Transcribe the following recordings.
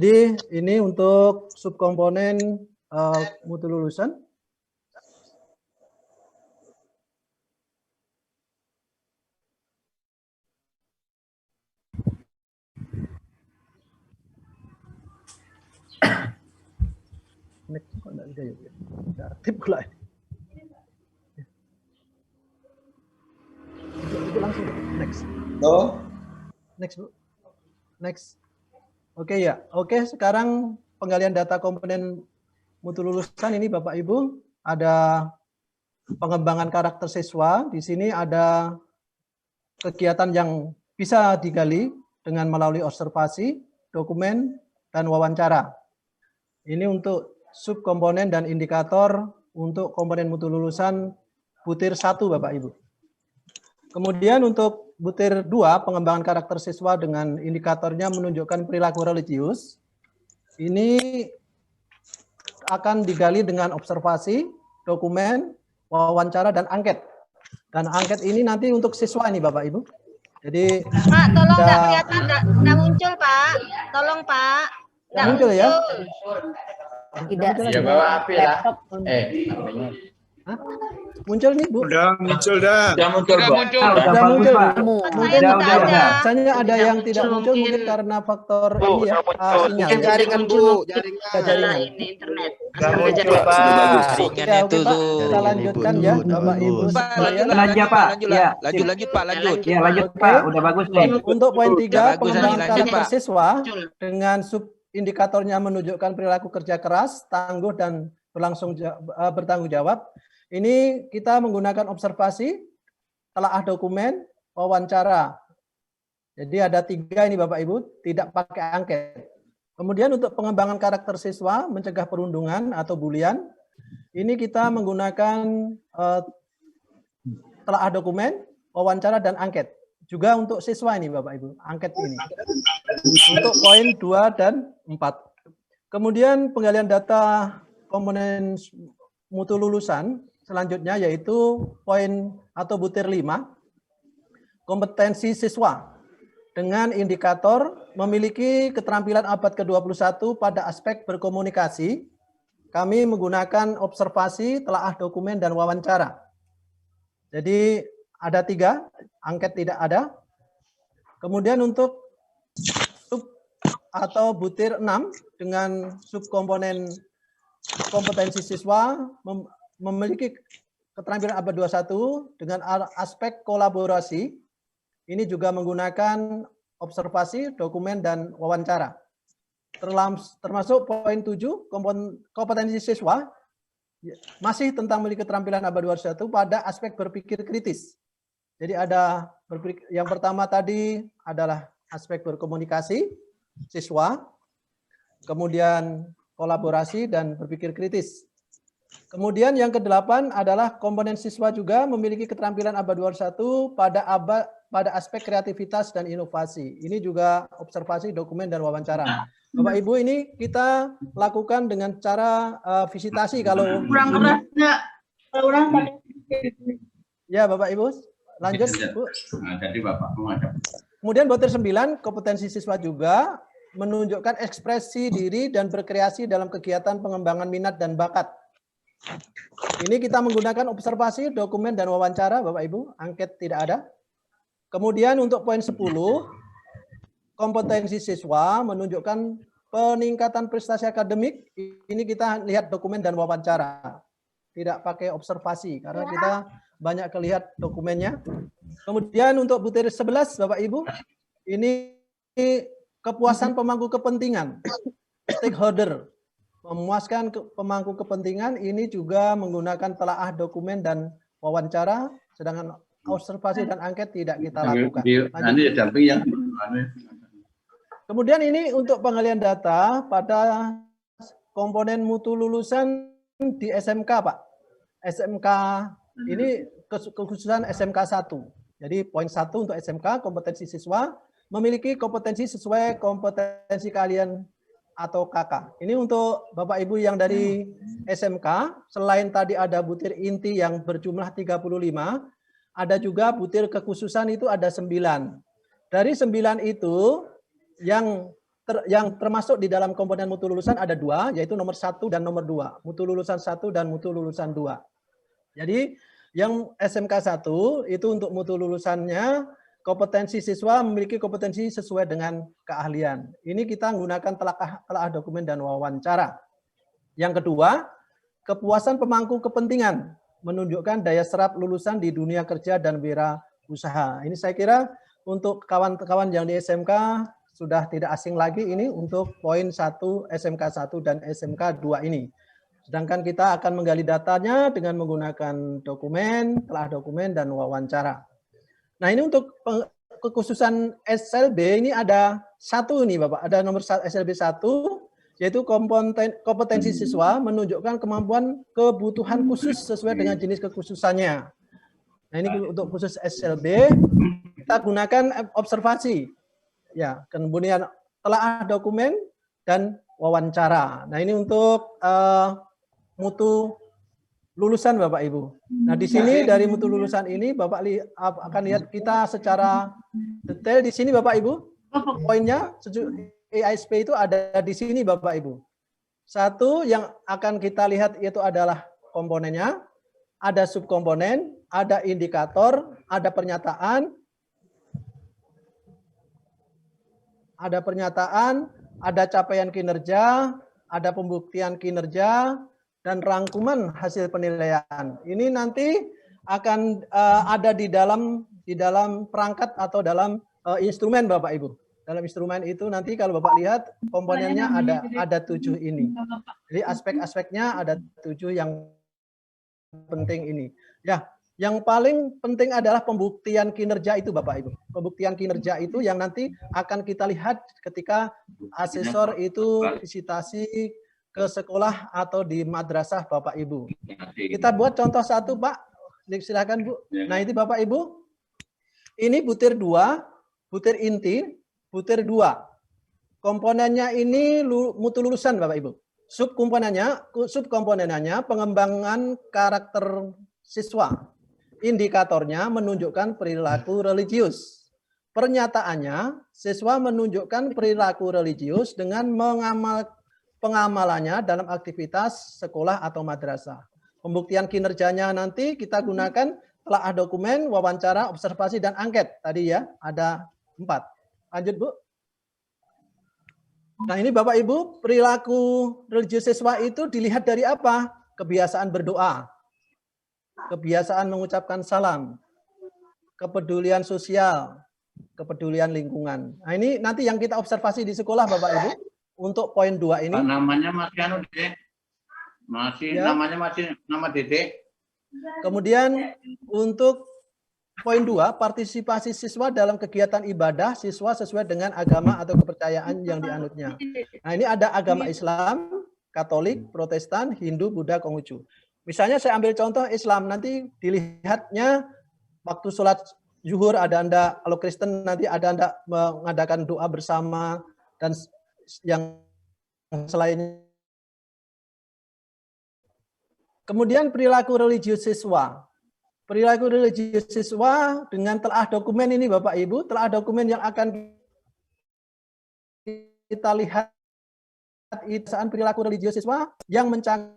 Jadi ini untuk subkomponen mutu lulusan. Next kok enggak bisa ya? Enggak aktif pula. Itu langsung next. Next, Bu. Next. Oke ya. Oke, sekarang penggalian data komponen mutu lulusan ini Bapak Ibu, ada pengembangan karakter siswa. Di sini ada kegiatan yang bisa digali dengan melalui observasi, dokumen, dan wawancara. Ini untuk subkomponen dan indikator untuk komponen mutu lulusan butir 1, Bapak Ibu. Kemudian untuk butir 2, pengembangan karakter siswa dengan indikatornya menunjukkan perilaku religius. Ini akan digali dengan observasi, dokumen, wawancara, dan angket. Dan angket ini nanti untuk siswa ini Bapak Ibu. Jadi Pak, tolong nggak kelihatan, nggak muncul Pak. Tolong Pak. Nggak muncul ya? Tidak. Ya bawa api lah. Hah? Muncul nih Bu? Udah muncul dah. Sudah muncul, Udah muncul. Udah. Misalnya ada yang tidak muncul mungkin karena faktor ini ya, sinyal. Jaringan Bu, jaringan ini internet. Sudah muncul Pak. Ya, oke Pak, kita lanjutkan ya Bapak Ibu sekalian. Lanjut Pak. Ya. Lanjut Pak, lanjut. Ya lanjut Pak, udah bagus nih. Untuk poin 3, bagus, pengembangan lanjut, karakter Pak. siswa dengan sub indikatornya menunjukkan perilaku kerja keras, tangguh dan bertanggung jawab. Ini kita menggunakan observasi, telaah dokumen, wawancara. Jadi ada 3 ini Bapak Ibu, tidak pakai angket. Kemudian untuk pengembangan karakter siswa, mencegah perundungan atau bulian, ini kita menggunakan telaah dokumen, wawancara, dan angket. Juga untuk siswa ini Bapak Ibu, angket ini. Untuk poin 2 dan 4. Kemudian penggalian data komponen mutu lulusan, selanjutnya yaitu poin atau butir 5, kompetensi siswa dengan indikator memiliki keterampilan abad ke-21 pada aspek berkomunikasi. Kami menggunakan observasi, telaah dokumen, dan wawancara. Jadi ada 3, angket tidak ada. Kemudian untuk sub atau butir 6 dengan subkomponen kompetensi siswa memiliki keterampilan abad 21 dengan aspek kolaborasi. Ini juga menggunakan observasi, dokumen, dan wawancara. Termasuk poin 7, kompetensi siswa masih tentang memiliki keterampilan abad 21 pada aspek berpikir kritis. Jadi ada yang pertama tadi adalah aspek berkomunikasi siswa, kemudian kolaborasi dan berpikir kritis. Kemudian yang ke-8 adalah komponen siswa juga memiliki keterampilan abad 21 pada aspek kreativitas dan inovasi. Ini juga observasi, dokumen, dan wawancara. Bapak Ibu, ini kita lakukan dengan cara visitasi kalau Kurang keras enggak? Kurang ya Bapak Ibu, lanjut Bu. Jadi Bapak menghadap. Kemudian butir 9, kompetensi siswa juga menunjukkan ekspresi diri dan berkreasi dalam kegiatan pengembangan minat dan bakat. Ini kita menggunakan observasi, dokumen, dan wawancara, Bapak Ibu. Angket tidak ada. Kemudian untuk poin 10, kompetensi siswa menunjukkan peningkatan prestasi akademik. Ini kita lihat dokumen dan wawancara. Tidak pakai observasi, karena kita banyak kelihat dokumennya. Kemudian untuk butir 11, Bapak Ibu, ini kepuasan pemangku kepentingan, stakeholder. Memuaskan pemangku kepentingan ini juga menggunakan telaah dokumen dan wawancara, sedangkan observasi dan angket tidak kita lakukan. Kemudian ini untuk penggalian data pada komponen mutu lulusan di SMK, Pak. SMK ini kekhususan SMK 1. Jadi poin 1 untuk SMK, kompetensi siswa memiliki kompetensi sesuai kompetensi kalian atau KK. Ini untuk Bapak Ibu yang dari SMK, selain tadi ada butir inti yang berjumlah 35, ada juga butir kekhususan itu ada 9. Dari 9 itu yang yang termasuk di dalam komponen mutu lulusan ada 2, yaitu nomor 1 dan nomor 2. Mutu lulusan 1 dan mutu lulusan 2. Jadi yang SMK 1 itu untuk mutu lulusannya kompetensi siswa memiliki kompetensi sesuai dengan keahlian. Ini kita menggunakan telah dokumen dan wawancara. Yang kedua, kepuasan pemangku kepentingan menunjukkan daya serap lulusan di dunia kerja dan wirausaha. Ini saya kira untuk kawan-kawan yang di SMK sudah tidak asing lagi ini untuk poin 1 SMK 1 dan SMK 2 ini. Sedangkan kita akan menggali datanya dengan menggunakan dokumen, telah dokumen, dan wawancara. Nah ini untuk kekhususan SLB ini ada 1 nih Bapak, ada nomor SLB 1, yaitu kompetensi siswa menunjukkan kemampuan kebutuhan khusus sesuai dengan jenis kekhususannya. Nah ini untuk khusus SLB, kita gunakan observasi. Ya, kemudian telah dokumen dan wawancara. Nah ini untuk mutu lulusan Bapak Ibu. Nah di sini dari mutu lulusan ini Bapak akan lihat kita secara detail di sini Bapak Ibu. Poinnya EISP itu ada di sini Bapak Ibu. 1 yang akan kita lihat itu adalah komponennya, ada subkomponen, ada indikator, ada pernyataan, ada capaian kinerja, ada pembuktian kinerja, dan rangkuman hasil penilaian. Ini nanti akan ada di dalam perangkat atau dalam instrumen Bapak Ibu. Dalam instrumen itu nanti kalau Bapak lihat komponennya ada 7 ini. Jadi aspek-aspeknya ada 7 yang penting ini. Ya, yang paling penting adalah pembuktian kinerja itu Bapak Ibu. Pembuktian kinerja itu yang nanti akan kita lihat ketika asesor itu visitasi ke sekolah atau di madrasah Bapak Ibu. Kita buat contoh 1 Pak. Silakan Bu. Nah ini Bapak Ibu. Ini butir 2, butir inti, butir 2. Komponennya ini mutu lulusan Bapak Ibu. Subkomponennya pengembangan karakter siswa. Indikatornya menunjukkan perilaku religius. Pernyataannya, siswa menunjukkan perilaku religius dengan pengamalannya dalam aktivitas sekolah atau madrasah. Pembuktian kinerjanya nanti kita gunakan telah dokumen, wawancara, observasi, dan angket. Tadi ya, ada 4. Lanjut Bu. Nah ini Bapak Ibu, perilaku religius siswa itu dilihat dari apa? Kebiasaan berdoa, kebiasaan mengucapkan salam, kepedulian sosial, kepedulian lingkungan. Nah ini nanti yang kita observasi di sekolah Bapak Ibu. Untuk poin 2 ini. Namanya masih anu Dek. Masih ya. Namanya masih nama Dedek. Kemudian untuk poin 2, partisipasi siswa dalam kegiatan ibadah siswa sesuai dengan agama atau kepercayaan yang dianutnya. Nah, ini ada agama Islam, Katolik, Protestan, Hindu, Buddha, Konghucu. Misalnya saya ambil contoh Islam, nanti dilihatnya waktu sholat zuhur ada Anda, kalau Kristen nanti ada Anda mengadakan doa bersama dan yang selainnya. Kemudian perilaku religius siswa. Perilaku religius siswa dengan telah dokumen ini Bapak Ibu, telah dokumen yang akan kita lihat saat perilaku religius siswa yang mencakup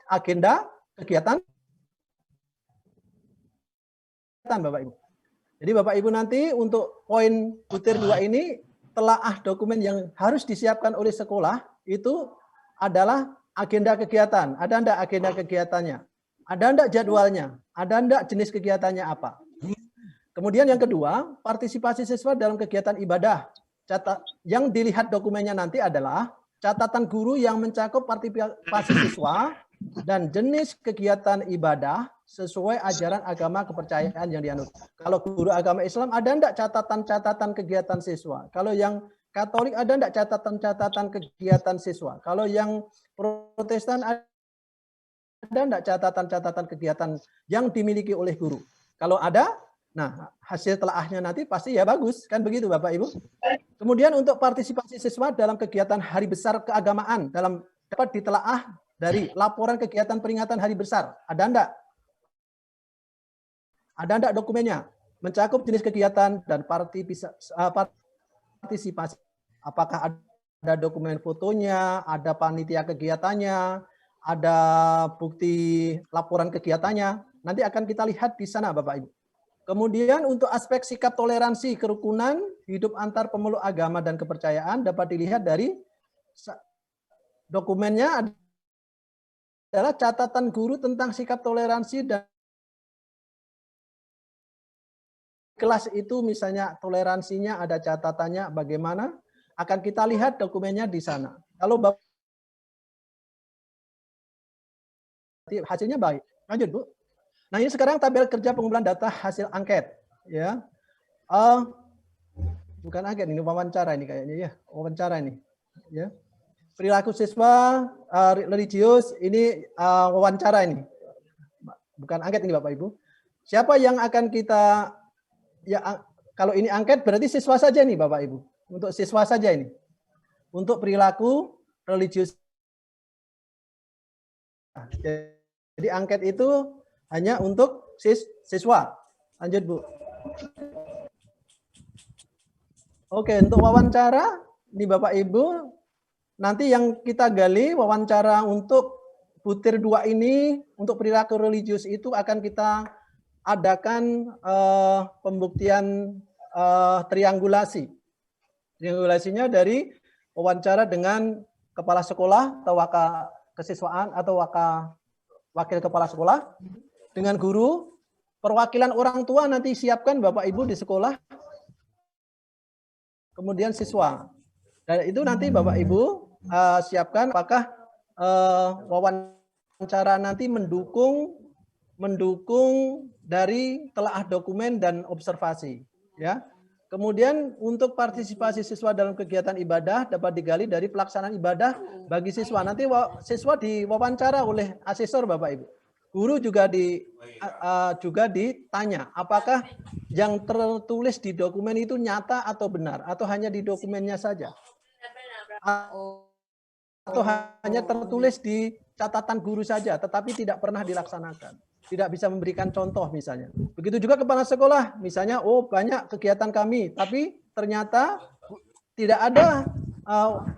agenda kegiatan Bapak Ibu. Jadi Bapak Ibu nanti untuk poin butir 2 ini telaah dokumen yang harus disiapkan oleh sekolah itu adalah agenda kegiatan. Ada enggak agenda kegiatannya? Ada enggak jadwalnya? Ada enggak jenis kegiatannya apa? Kemudian yang kedua, partisipasi siswa dalam kegiatan ibadah. Yang dilihat dokumennya nanti adalah catatan guru yang mencakup partisipasi siswa dan jenis kegiatan ibadah sesuai ajaran agama kepercayaan yang dianut. Kalau guru agama Islam ada enggak catatan-catatan kegiatan siswa? Kalau yang Katolik ada enggak catatan-catatan kegiatan siswa? Kalau yang Protestan ada enggak catatan-catatan kegiatan yang dimiliki oleh guru? Kalau ada, nah hasil telaahnya nanti pasti ya bagus, kan begitu Bapak Ibu? Kemudian untuk partisipasi siswa dalam kegiatan hari besar keagamaan dapat ditelaah dari laporan kegiatan peringatan hari besar. Ada enggak? Ada enggak dokumennya? Mencakup jenis kegiatan dan partisipasi partisipasi. Apakah ada dokumen fotonya, ada panitia kegiatannya, ada bukti laporan kegiatannya. Nanti akan kita lihat di sana, Bapak Ibu. Kemudian untuk aspek sikap toleransi kerukunan hidup antar pemeluk agama dan kepercayaan dapat dilihat dari dokumennya adalah catatan guru tentang sikap toleransi dan kelas itu misalnya toleransinya ada catatannya bagaimana, akan kita lihat dokumennya di sana. Kalau Bapak hasilnya baik. Lanjut, Bu. Nah, ini sekarang tabel kerja pengumpulan data hasil angket, ya. Bukan angket, ini wawancara ini kayaknya ya, wawancara ini, ya. Perilaku siswa religius ini wawancara ini, bukan angket ini Bapak Ibu. Siapa yang akan kita ya? Kalau ini angket berarti siswa saja nih Bapak Ibu. Untuk siswa saja ini. Untuk perilaku religius. Jadi angket itu hanya untuk siswa. Lanjut, Bu. Oke, untuk wawancara, ini Bapak Ibu, nanti yang kita gali wawancara untuk butir 2 ini, untuk perilaku religius itu akan kita adakan pembuktian triangulasi. Triangulasinya dari wawancara dengan kepala sekolah atau waka kesiswaan atau wakil kepala sekolah, dengan guru, perwakilan orang tua nanti siapkan Bapak Ibu di sekolah, kemudian siswa. Dan itu nanti Bapak Ibu siapkan apakah wawancara nanti mendukung dari telaah dokumen dan observasi, ya. Kemudian untuk partisipasi siswa dalam kegiatan ibadah dapat digali dari pelaksanaan ibadah bagi siswa. Nanti siswa diwawancara oleh asesor Bapak Ibu. Guru juga ditanya apakah yang tertulis di dokumen itu nyata atau benar atau hanya di dokumennya saja. Atau hanya tertulis di catatan guru saja tetapi tidak pernah dilaksanakan. Tidak bisa memberikan contoh misalnya. Begitu juga kepala sekolah, misalnya banyak kegiatan kami tapi ternyata tidak ada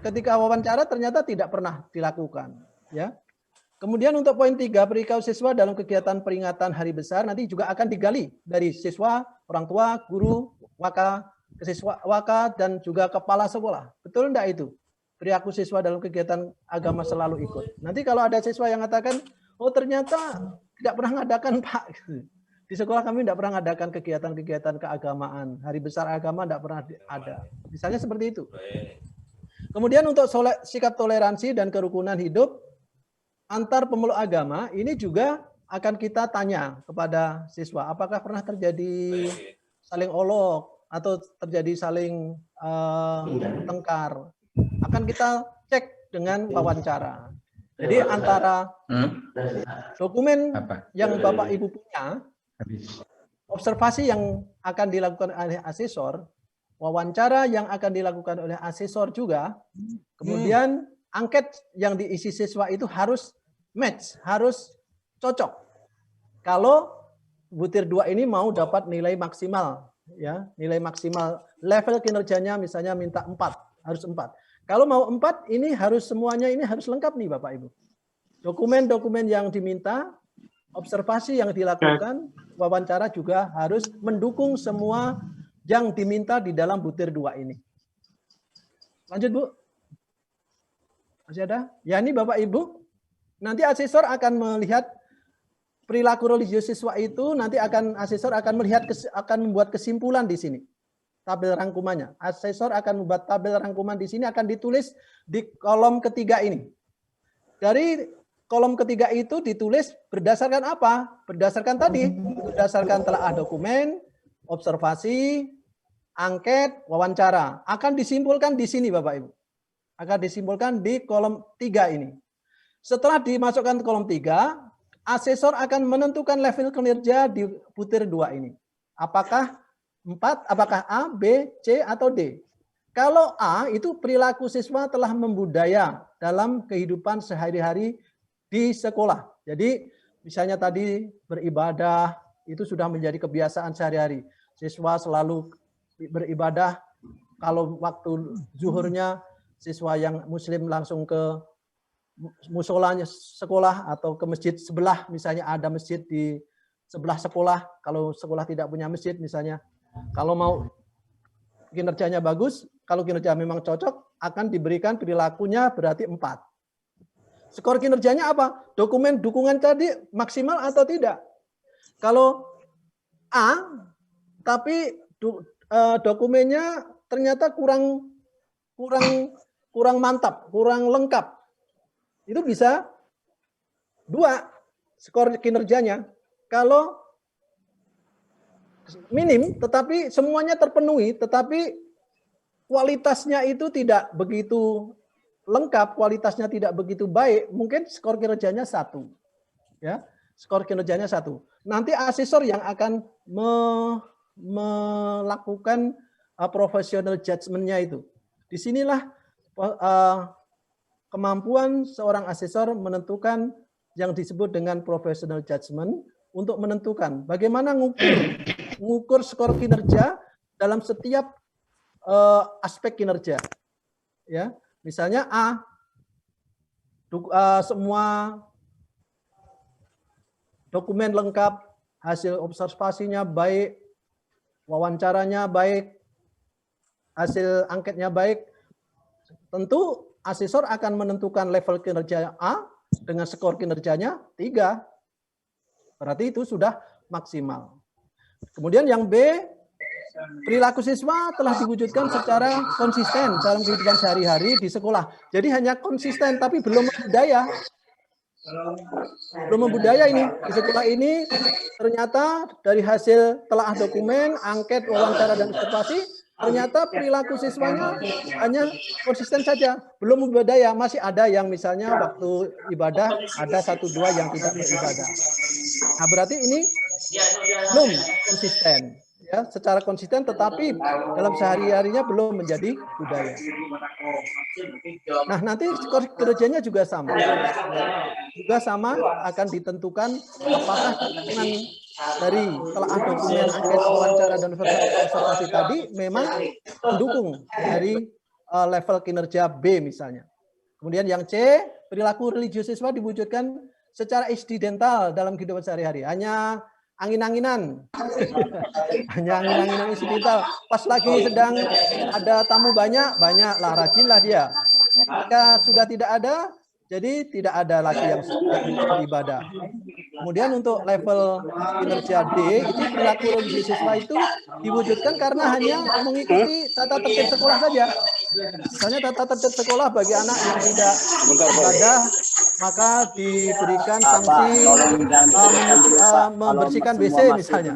ketika wawancara ternyata tidak pernah dilakukan, ya. Kemudian untuk poin 3, perilaku siswa dalam kegiatan peringatan hari besar nanti juga akan digali dari siswa, orang tua, guru, waka dan juga kepala sekolah. Betul enggak itu? Perilaku siswa dalam kegiatan agama selalu ikut. Nanti kalau ada siswa yang mengatakan, oh ternyata tidak pernah ngadakan Pak. Di sekolah kami tidak pernah ngadakan kegiatan-kegiatan keagamaan. Hari besar agama tidak pernah ada. Misalnya seperti itu. Kemudian untuk sikap toleransi dan kerukunan hidup antar pemeluk agama, ini juga akan kita tanya kepada siswa. Apakah pernah terjadi saling olok atau terjadi saling tengkar? Akan kita cek dengan wawancara. Jadi antara dokumen yang Bapak Ibu punya, observasi yang akan dilakukan oleh asesor, wawancara yang akan dilakukan oleh asesor juga, kemudian angket yang diisi siswa itu harus match, harus cocok. Kalau butir 2 ini mau dapat nilai maksimal, ya, nilai maksimal level kinerjanya misalnya minta 4, harus 4. Kalau mau 4 ini harus semuanya ini harus lengkap nih Bapak Ibu. Dokumen-dokumen yang diminta, observasi yang dilakukan, wawancara juga harus mendukung semua yang diminta di dalam butir 2 ini. Lanjut, Bu. Masih ada? Ya, ini Bapak Ibu. Nanti asesor akan melihat perilaku religius siswa itu, nanti asesor akan melihat akan membuat kesimpulan di sini. Tabel rangkumannya. Asesor akan membuat tabel rangkuman di sini akan ditulis di kolom ketiga ini. Dari kolom ketiga itu ditulis berdasarkan apa? Berdasarkan tadi, berdasarkan telaah dokumen, observasi, angket, wawancara. Akan disimpulkan di sini Bapak Ibu. Akan disimpulkan di kolom 3 ini. Setelah dimasukkan ke kolom 3, asesor akan menentukan level kinerja di butir 2 ini. Apakah 4, apakah A, B, C, atau D. Kalau A itu perilaku siswa telah membudaya dalam kehidupan sehari-hari di sekolah. Jadi misalnya tadi beribadah itu sudah menjadi kebiasaan sehari-hari. Siswa selalu beribadah kalau waktu zuhurnya siswa yang muslim langsung ke musolanya sekolah atau ke masjid sebelah, misalnya ada masjid di sebelah sekolah, kalau sekolah tidak punya masjid misalnya. Kalau mau kinerjanya bagus, kalau kinerja memang cocok, akan diberikan perilakunya berarti 4. Skor kinerjanya apa? Dokumen dukungan tadi maksimal atau tidak? Kalau A, tapi dokumennya ternyata kurang mantap, kurang lengkap, itu bisa 2 skor kinerjanya. Kalau minim, tetapi semuanya terpenuhi, tetapi kualitasnya itu tidak begitu lengkap, kualitasnya tidak begitu baik, mungkin skor kinerjanya 1. Ya, skor kinerjanya 1. Nanti asesor yang akan melakukan professional judgment-nya itu. Disinilah kemampuan seorang asesor menentukan yang disebut dengan professional judgment untuk menentukan bagaimana mengukur skor kinerja dalam setiap aspek kinerja. Ya. Misalnya A, semua dokumen lengkap, hasil observasinya baik, wawancaranya baik, hasil angketnya baik, tentu asesor akan menentukan level kinerja A dengan skor kinerjanya 3. Berarti itu sudah maksimal. Kemudian yang B, perilaku siswa telah diwujudkan secara konsisten dalam kehidupan sehari-hari di sekolah. Jadi hanya konsisten tapi belum membudaya. Belum membudaya ini. Di sekolah ini ternyata dari hasil telaah dokumen, angket, wawancara, dan observasi, ternyata perilaku siswanya hanya konsisten saja. Belum membudaya. Masih ada yang misalnya waktu ibadah, ada 1-2 yang tidak beribadah. Nah berarti ini belum konsisten. Ya, secara konsisten tetapi dalam sehari-harinya belum menjadi budaya. Nah, nanti skor kinerjanya juga sama. Juga sama akan ditentukan apakah dukungan dari telaah dokumen, angket, wawancara, dan observasi tadi memang mendukung dari level kinerja B misalnya. Kemudian yang C, perilaku religius siswa diwujudkan secara insidental dalam kehidupan sehari-hari. Hanya angin-anginan, hanya angin-anginan insidental. Pas lagi sedang ada tamu banyak lah, rajinlah dia. Jika sudah tidak ada, jadi tidak ada lagi yang beribadah. Kemudian untuk level kinerja D, itu perilaku religius siswa itu diwujudkan karena hanya mengikuti tata tertib sekolah saja. Misalnya tata tertib sekolah bagi anak yang tidak beribadah, maka diberikan sanksi membersihkan WC misalnya.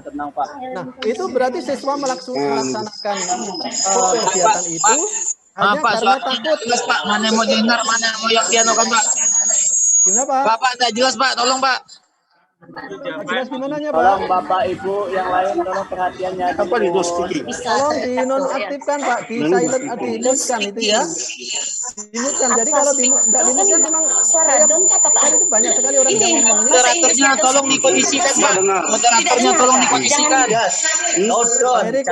Nah, itu berarti siswa melaksanakan kegiatan itu hanya Pak, karena soalnya takut. jelas Pak, mana mau dengar, mana mau yang piano kan Pak. Gimana Pak? Bapak tidak jelas Pak, tolong Pak. Jelas gimananya Tolong Pak? Bapak Ibu yang lain tolong perhatiannya. Apa itu? Tolong dinonaktifkan Pak, di silent, dimutkan itu ya. Dimutkan. Jadi kalau tidak dimutkan memang saya itu banyak sekali orang yang ngomong. Moderatornya tolong dikondisikan Pak. Moderatornya tolong dikondisikan. Pak Erik,